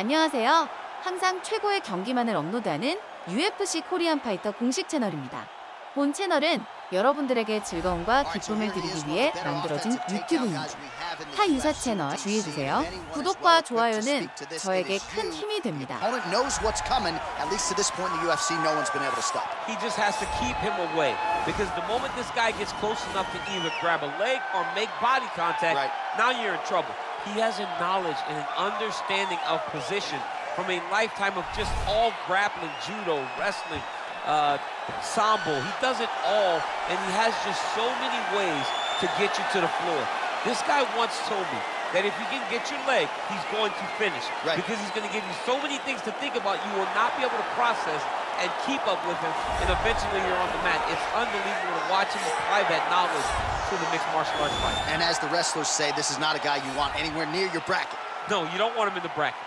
안녕하세요. 항상 최고의 경기만을 업로드하는 UFC 코리안파이터 공식 채널입니다. 본 채널은 여러분들에게 즐거움과 기쁨을 드리기 위해 만들어진 유튜브입니다. 타 유사 채널 주의해주세요. 구독과 좋아요는 저에게 큰 힘이 됩니다. He just has to keep him away because the moment this guy gets close enough to either grab a leg or make body contact, now you're in trouble. He has a knowledge and an understanding of position from a lifetime of just all grappling, judo, wrestling, sambo. He does it all, and he has just so many ways to get you to the floor. This guy once told me that if you can get your leg, he's going to finish. Because he's going to give you so many things to think about, you will not be able to process and keep up with him, and eventually you're on the mat. It's unbelievable to watch him apply that knowledge to the mixed martial arts fight. And as the wrestlers say, this is not a guy you want anywhere near your bracket. No, you don't want him in the bracket.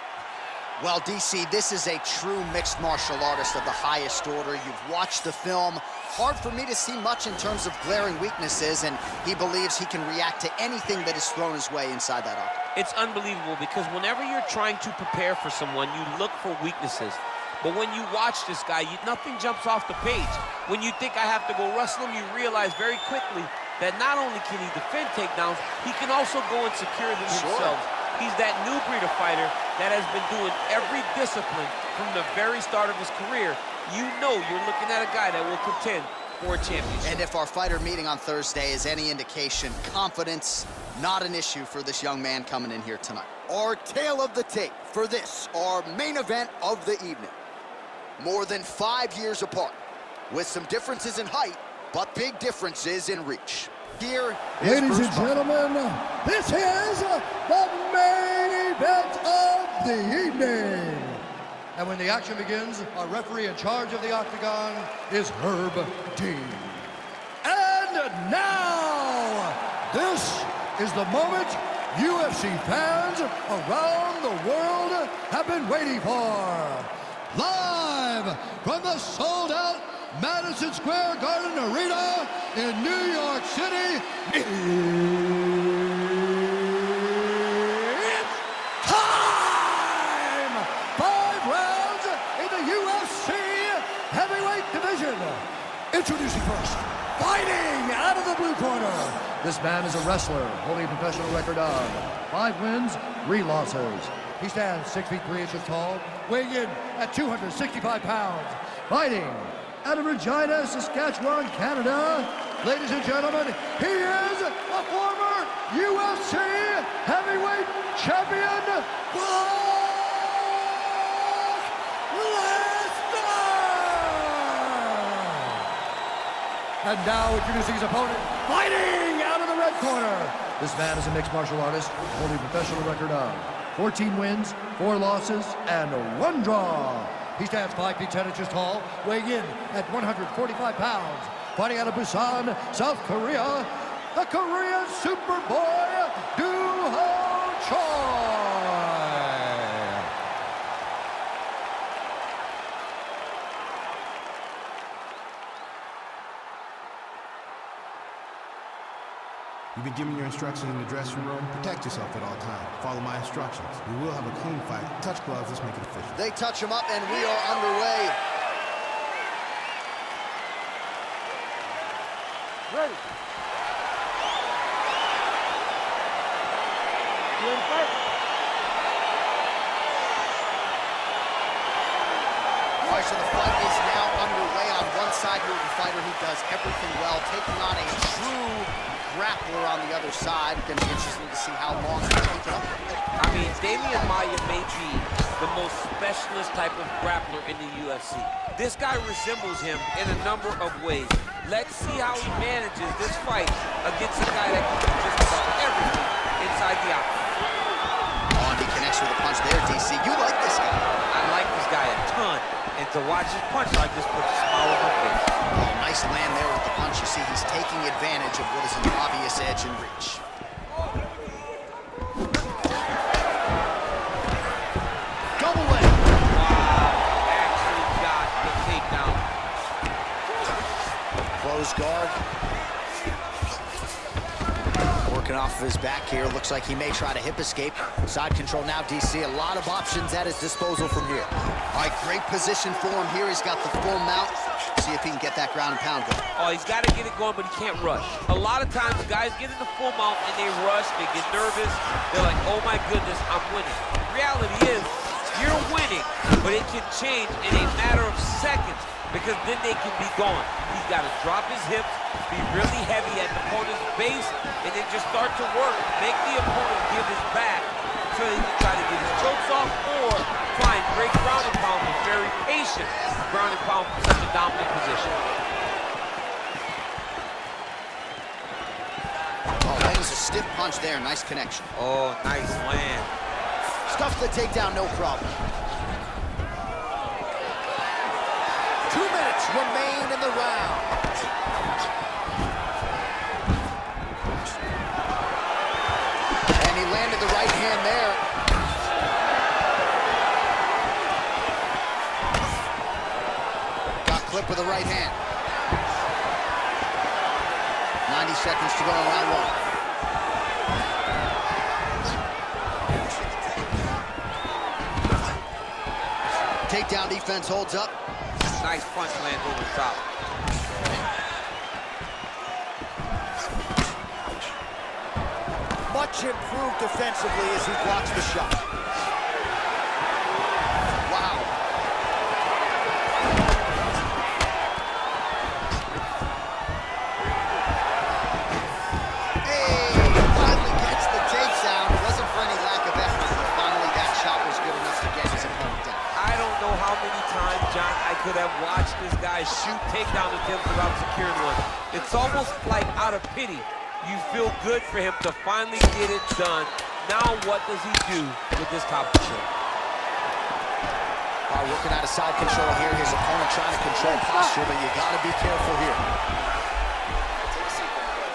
Well, DC, this is a true mixed martial artist of the highest order. You've watched the film. Hard for me to see much in terms of glaring weaknesses, and he believes he can react to anything that is thrown his way inside that octagon. It's unbelievable because whenever you're trying to prepare for someone, you look for weaknesses. But when you watch this guy, nothing jumps off the page. When you think I have to go wrestle him, you realize very quickly that not only can he defend takedowns, he can also go and secure them himself. He's that new breed of fighter that has been doing every discipline from the very start of his career. You know you're looking at a guy that will contend for a championship. And if our fighter meeting on Thursday is any indication, confidence, not an issue for this young man coming in here tonight. Our tale of the tape for this, our main event of the evening. More than 5 years apart, with some differences in height, but big differences in reach. Here is ladies and gentlemen, this is the main event of the evening. And when the action begins, our referee in charge of the octagon is Herb Dean. And now, this is the moment UFC fans around the world have been waiting for. Live from the sold-out Madison Square Garden Arena in New York City, it's time! 5 rounds in the UFC heavyweight division. Introducing first, fighting out of the blue corner. This man is a wrestler holding a professional record of 5 wins, 3 losses. He stands 6 feet 3 inches tall, weighing in at 265 pounds. Fighting out of Regina, Saskatchewan, Canada. Ladies and gentlemen, he is a former UFC heavyweight champion, Brokleesner! And now introducing his opponent, fighting out of the red corner. This man is a mixed martial artist, holding a professional record of 14 wins, 4 losses, and 1 draw. He stands 5 feet 10 inches tall, weighing in at 145 pounds. Fighting out of Busan, South Korea, the Korean Superboy, Do-Ho Choi. You've been given your instructions in the dressing room. Protect yourself at all times. Follow my instructions. We will have a clean fight. Touch gloves, let's make it official. They touch him up, and we are underway. Ready. You in fight? All right, so the fight is now underway. On one side, you have a fighter who does everything well, taking on a true grappler on the other side. Going to be interesting to see how long he can take it up. I mean, Damian Maia may be the most specialist type of grappler in the UFC. This guy resembles him in a number of ways. Let's see how he manages this fight against a guy that can do just about everything inside the octagon. Oh, and he connects with a punch there, DC. You like this guy? I like this guy a ton. And to watch his punch like this puts a smile on my face. Oh, nice land there with the punch. You see, he's taking advantage of what is an obvious edge and reach. Double leg. Wow, actually got the takedown. Close guard. Working Working off of his back here. Looks like he may try to hip escape. Side control now, DC. A lot of options at his disposal from here. All right, great position for him here. He's got the full mount. See if he can get that ground and pound going. Oh, he's got to get it going, but he can't rush. A lot of times, guys get in the full mount and they rush, they get nervous. They're like, oh my goodness, I'm winning. The reality is, you're winning, but it can change in a matter of seconds because then they can be gone. He's got to drop his hips, be really heavy at the opponent's base, and then just start to work. Make the opponent give his back so he can try to get his chokes off or find great ground and pound with very patient ground and pound from such a dominant position. Oh, lands a stiff punch there. Nice connection. Oh, nice land. Stuff the takedown, no problem. 2 minutes remain in the round. And he landed the right hand there. Got clipped with the right hand. 90 seconds to go in round one. Takedown defense holds up. Nice punch land over the top. Much improved defensively as he blocks the shot. Wow. Hey, finally gets the takedown. It wasn't for any lack of effort, but finally that shot was good enough to get his opponent down. I don't know how many times, John, I could have watched this guy shoot takedown attempts without securing one. It's almost like out of pity. You feel good for him to finally get it done. Now what does he do with this top control? Working out of side control here. His opponent trying to control posture, but you got to be careful here. Take a seat, brother.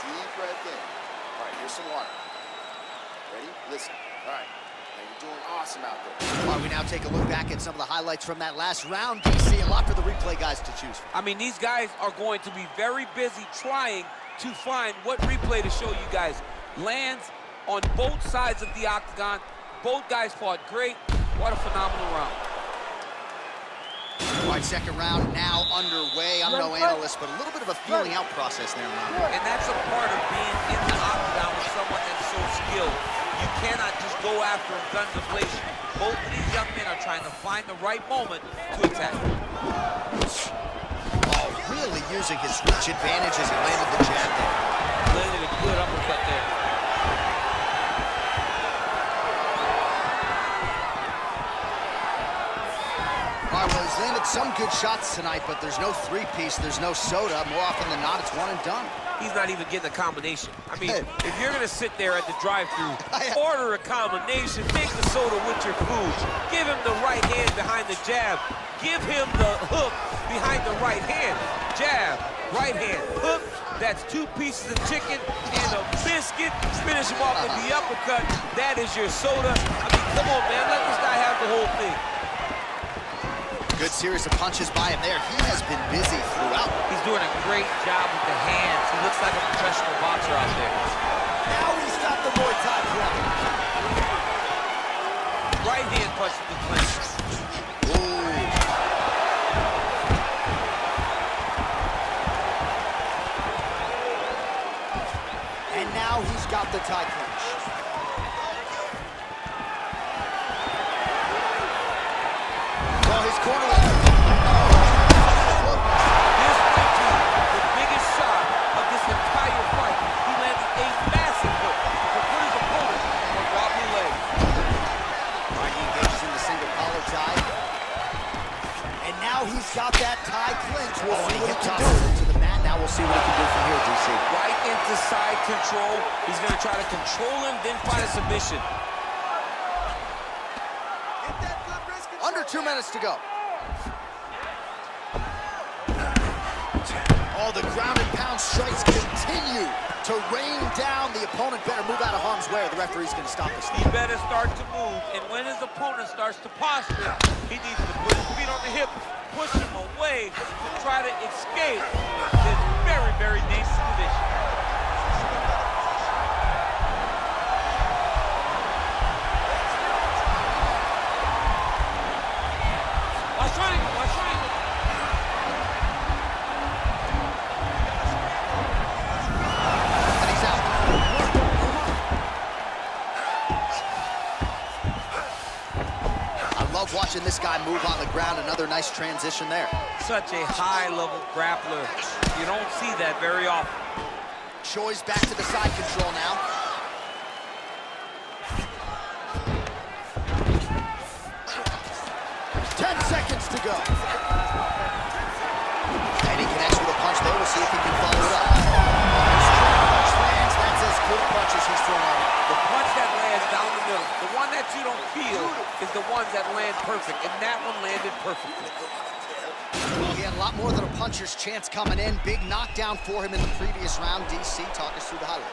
Deep breath in. All right, here's some water. Ready? Listen. All right. Now you're doing awesome out there. All right, we now take a look back at some of the highlights from that last round. DC, a lot for the replay guys to choose from. I mean, these guys are going to be very busy trying to find what replay to show you guys. Lands on both sides of the octagon. Both guys fought great. What a phenomenal round. All right, second round now underway. I'm no analyst, but a little bit of a feeling out process there. And that's a part of being in the octagon with someone that's so skilled. You cannot just go after him guns ablazing. Both of these young men are trying to find the right moment to attack. Oh, really using his reach advantage as he landed the jab there. Landed a good uppercut there. All right, well, he's landed some good shots tonight, but there's no three-piece, there's no soda. More often than not, it's one and done. He's not even getting a combination. I mean, if you're going to sit there at the drive-thru, order a combination, make the soda with your food, give him the right hand behind the jab, give him the hook behind the right hand, jab, right hand, hook. That's 2 pieces of chicken and a biscuit. Finish him off with the uppercut. That is your soda. I mean, come on, man, let this guy have the whole thing. Good series of punches by him there. He has been busy throughout. He's doing a great job with the hands. He looks like a professional boxer out there. Now he's got the Muay Thai play. Right hand punch to the clinch. And now he's got the Thai clinch. Well, his corner. This might be the biggest shot of this entire fight. He landed a massive hook to put his opponent on wobbly legs. All right, he engages in the single collar tie. And now he's got that Thai clinch. We'll see what he can do to the mat. Now we'll see what he can do from here, DC. Right into side control. He's going to try to control him, then find a submission. Under 2 minutes to go. Oh, the ground and pound strikes continue to rain down. The opponent better move out of harm's way or the referee's going to stop this. He better start to move, and when his opponent starts to posture, he needs to put his feet on the hip, push him away to try to escape this very, very dangerous position. love watching this guy move on the ground. Another nice transition there. Such a high-level grappler. You don't see that very often. Choi's back to the side control now. Seconds to go. And he connects with a punch there. We'll see if he can follow it up. Punch lands. That's as good a punch as he's thrown on. The punch that lands down the middle, the one that you don't feel, is the ones that land perfect, and that one landed perfectly. Well, he had a lot more than a puncher's chance coming in. Big knockdown for him in the previous round. DC, talk us through the highlight.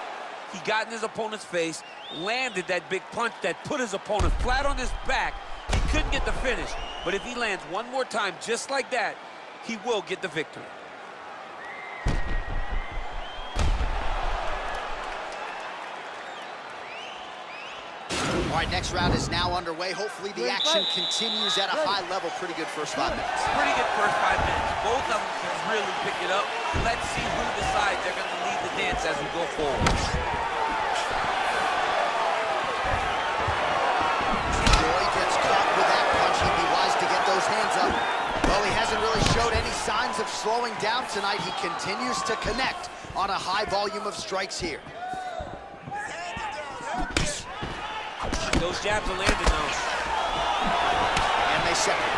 He got in his opponent's face, landed that big punch that put his opponent flat on his back. He couldn't get the finish, but if he lands one more time just like that, he will get the victory. All right, next round is now underway. Hopefully the action continues at a high level. Pretty good first 5 minutes. Pretty good first 5 minutes. Both of them can really pick it up. Let's see who decides they're going to lead the dance as we go forward. Hands up. Well, he hasn't really showed any signs of slowing down tonight. He continues to connect on a high volume of strikes here. Those jabs are landing now. And they separate.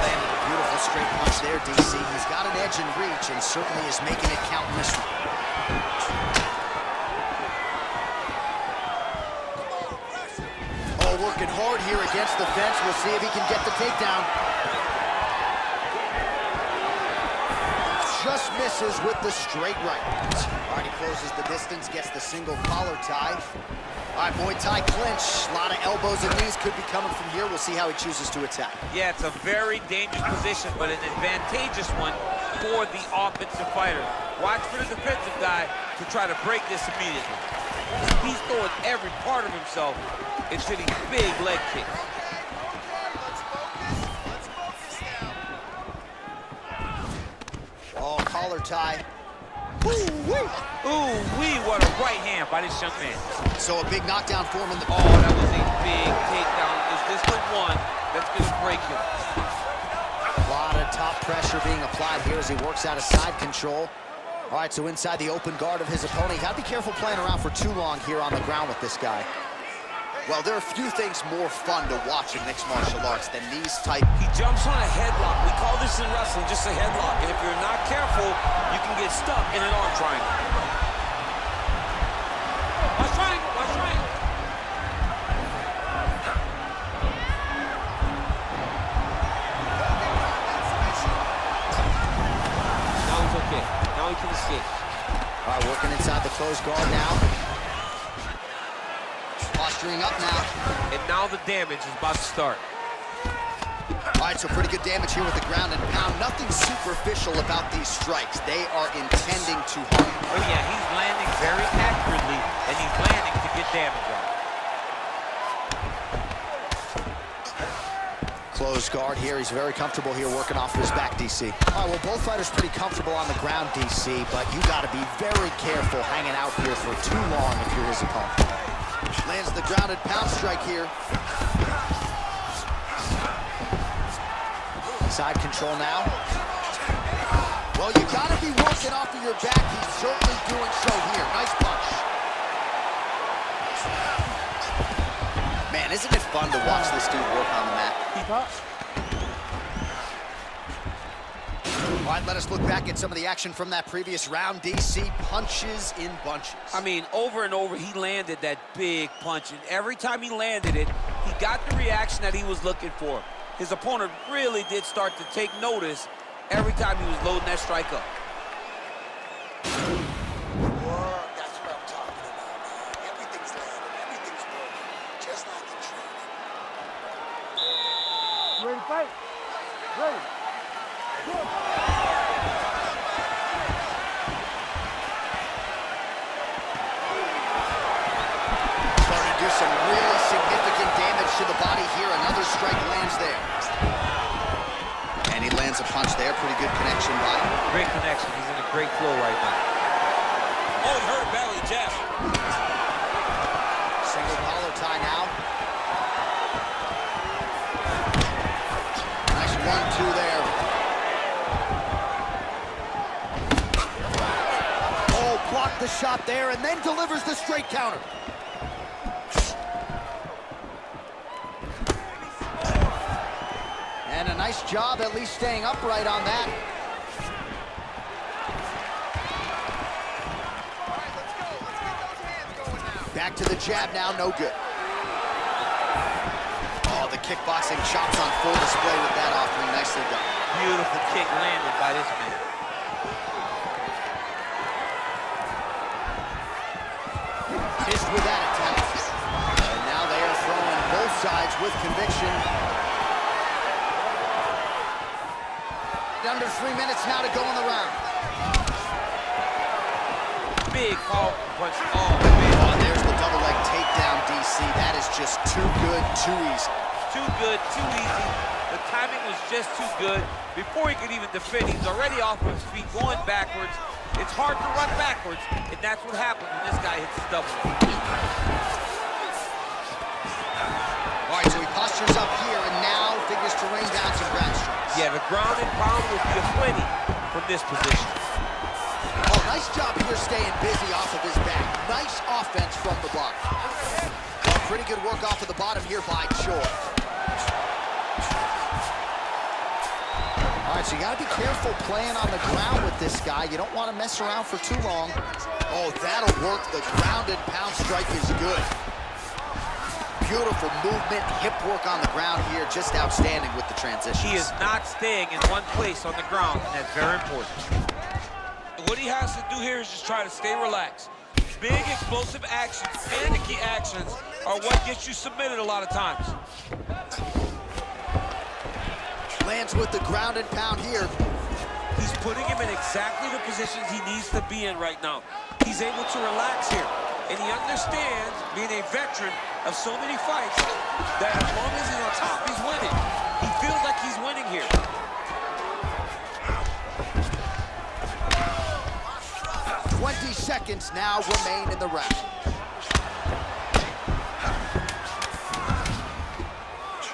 Landed a beautiful straight punch there, DC. He's got an edge in reach and certainly is making it count in this one. Working hard here against the fence. We'll see if he can get the takedown. Just misses with the straight right. All right, he closes the distance, gets the single collar tie. All right, Muay Thai clinch. A lot of elbows and knees could be coming from here. We'll see how he chooses to attack. Yeah, it's a very dangerous position, but an advantageous one for the offensive fighter. Watch for the defensive guy to try to break this immediately. He's throwing every part of himself into these big leg kicks. Oh, collar tie. Ooh-wee, what a right hand by this young man. So a big knockdown for him in the... Oh, that was a big takedown. Is this the one that's going to break him? A lot of top pressure being applied here as he works out of side control. All right, so inside the open guard of his opponent. You got to be careful playing around for too long here on the ground with this guy. Well, there are a few things more fun to watch in mixed martial arts than these type. He jumps on a headlock. We call this in wrestling just a headlock. And if you're not careful, you can get stuck in an arm triangle. Watch triangle, watch triangle. Now he's okay. Now he can escape. All right, working inside the closed guard now. Posturing up now. And now the damage is about to start. All right, so pretty good damage here with the ground and pound. Nothing superficial about these strikes. They are intending to harm. Oh yeah, he's landing very accurately, and he's landing to get damage on. Closed guard here. He's very comfortable here working off his back, DC. All right, well, both fighters pretty comfortable on the ground, DC, but you got to be very careful hanging out here for too long if you're his opponent. Lands the grounded pound strike here. Side control now. Well, you got to be working off of your back. He's certainly doing so here. Nice punch. Man, isn't it fun to watch this dude work on the mat? All right, let us look back at some of the action from that previous round. DC punches in bunches. I mean, over and over, he landed that big punch, and every time he landed it, he got the reaction that he was looking for. His opponent really did start to take notice every time he was loading that strike up. That's what I'm talking about, man. Everything's landing, everything's working, just like the training. Ready to fight? Ready. Go. Starting to do some really significant damage to the body here. Another strike lands there. And he lands a punch there. Pretty good connection by him. Great connection. He's in a great flow right now. Oh, he hurt badly, Jeff. Single collar tie now. the shot there and then delivers the straight counter. And a nice job at least staying upright on that. Back to the jab now, no good. Oh, the kickboxing chops on full display with that offering. Nicely done. Beautiful kick landed by this man. Missed with that attempt. And now they are throwing both sides with conviction. Under 3 minutes now to go in the round. Big power punch. Oh, man. Oh, there's the double leg takedown, DC. That is just too good, too easy. Too good, too easy. The timing was just too good. Before he could even defend, he's already off of his feet, going backwards. It's hard to run backwards, and that's what happens when this guy hits his double leg. All right, so he postures up here and now figures to rain down some ground strikes. Yeah, the ground and pound will be a plenty from this position. Oh, nice job here staying busy off of his back. Nice offense from the bottom. Oh, pretty good work off of the bottom here by Choi. All right, so you got to be careful playing on the ground with this guy. You don't want to mess around for too long. Oh, that'll work. The ground and pound strike is good. Beautiful movement, hip work on the ground here. Just outstanding with the transitions. He is not staying in one place on the ground, and that's very important. What he has to do here is just try to stay relaxed. Big explosive actions, panicky actions are what gets you submitted a lot of times. Lands with the ground and pound here. He's putting him in exactly the positions he needs to be in right now. He's able to relax here, and he understands, being a veteran of so many fights, that as long as he's on top, he's winning. He feels like he's winning here. 20 seconds now remain in the round.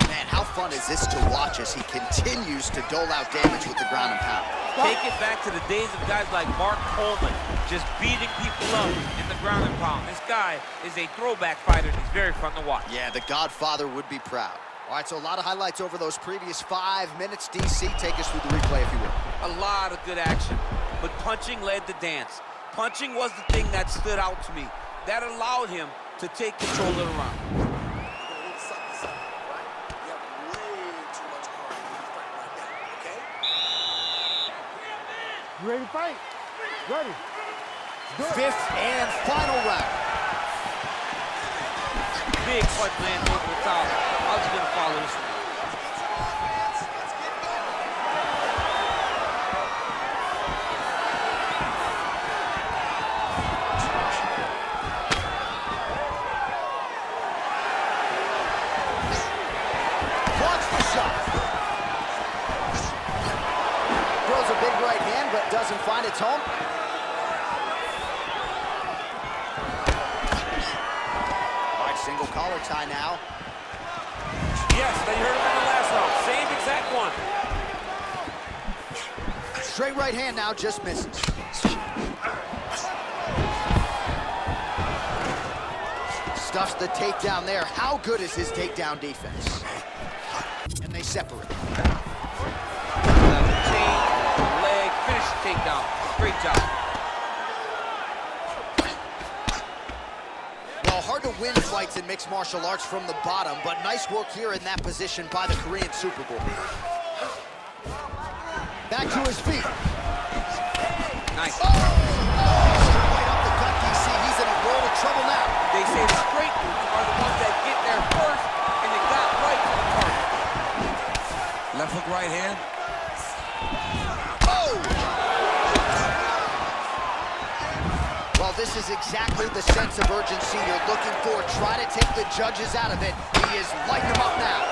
Man, how fun is this to watch as he continues to dole out damage with the ground and pound? Take it back to the days of guys like Mark Coleman, just beating people up in the ground and pound. This guy is a throwback fighter, and he's very fun to watch. Yeah, the Godfather would be proud. All right, so a lot of highlights over those previous 5 minutes. DC, take us through the replay, if you will. A lot of good action, but punching led the dance. Punching was the thing that stood out to me. That allowed him to take control of the round. You ready to fight? Ready. Good. 5th and final round. Big punch lands over the top. How's he gonna follow this one? Blocks the shot. Throws a big right hand, but doesn't find its home. All right, single collar tie now. Yes, they heard him in the last round. Same exact one. Straight right hand now, just misses. Stuffs the takedown there. How good is his takedown defense? And they separate. Chain, leg, finish the takedown. Great job. Well, hard to win fights in mixed martial arts from the bottom, but nice work here in that position by the Korean Super Bowl. Back to his feet. Nice. Oh! Right up the gut, DC. He's in a world of trouble now. They say the straight moves are the ones that get there first, and it got right to the target. Left hook, right hand. Oh! Well, this is exactly the sense of urgency you're looking for. Try to take the judges out of it. He is lighting them up now.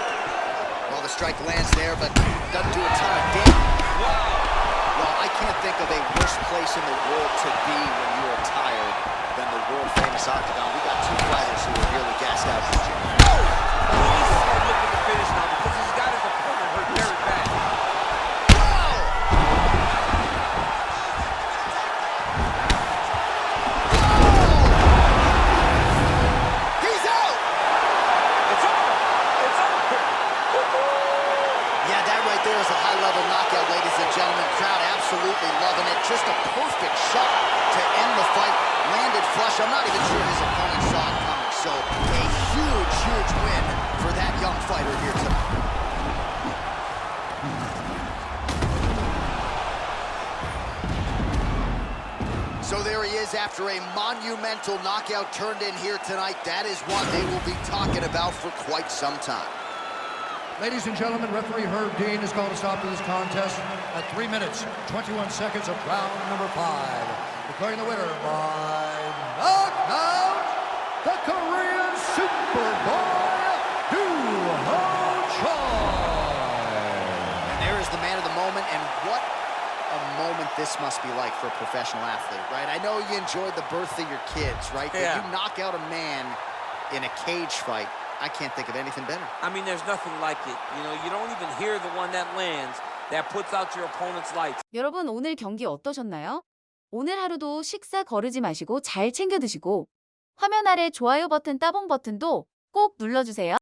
Well, the strike lands there, but doesn't do a ton of damage. Well, I can't think of a worse place in the world to be when you are tired than the world-famous octagon. We got 2 fighters who are really gassed out this year. He needs to start looking to finish now because he's got his opponent hurt very bad. young fighter here tonight. So there he is after a monumental knockout turned in here tonight. That is one they will be talking about for quite some time. Ladies and gentlemen, referee Herb Dean has called a stop to this contest at 3 minutes, 21 seconds of round number 5. Declaring the winner by knockout, the Korean Superboy, Doo-Ho Choi. And there is the man of the moment, and what a moment this must be like for a professional athlete, right? I know you enjoyed the birth of your kids, right? Yeah. But you knock out a man in a cage fight, I can't think of anything better. I mean, there's nothing like it. You know, you don't even hear the one that lands that puts out your opponent's lights. 여러분 오늘 경기 어떠셨나요? 오늘 하루도 식사 거르지 마시고 잘 챙겨 드시고 화면 아래 좋아요 버튼 따봉 버튼도 꼭 눌러주세요.